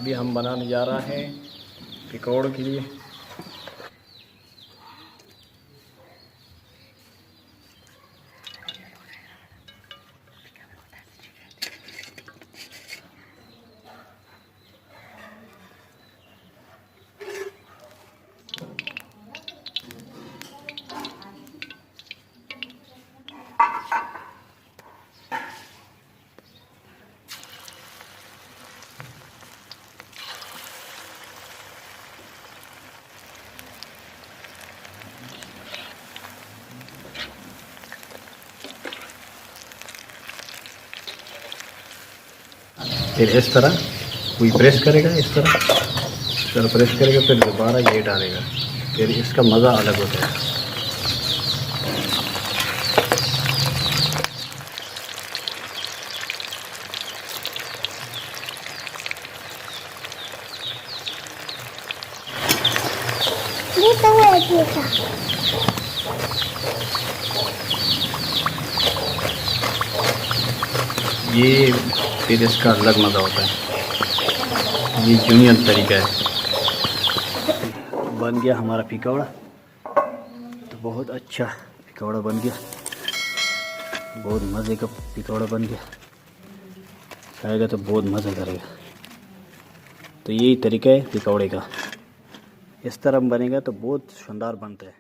अभी हम बनाने जा रहा है पकौड़े के लिए। फिर इस तरह कोई प्रेस करेगा, इस तरह प्रेस करेगा, फिर दोबारा ये डालेगा, फिर इसका मज़ा अलग होता है। ये फिर इसका अलग मज़ा होता है। ये जूनियर तरीका है। बन गया हमारा पकौड़ा, तो बहुत अच्छा पकौड़ा बन गया, बहुत मज़े का पकौड़ा बन गया। खाएगा तो बहुत मज़ा करेगा। तो यही तरीका है पकौड़े का, इस तरह बनेगा तो बहुत शानदार बनता है।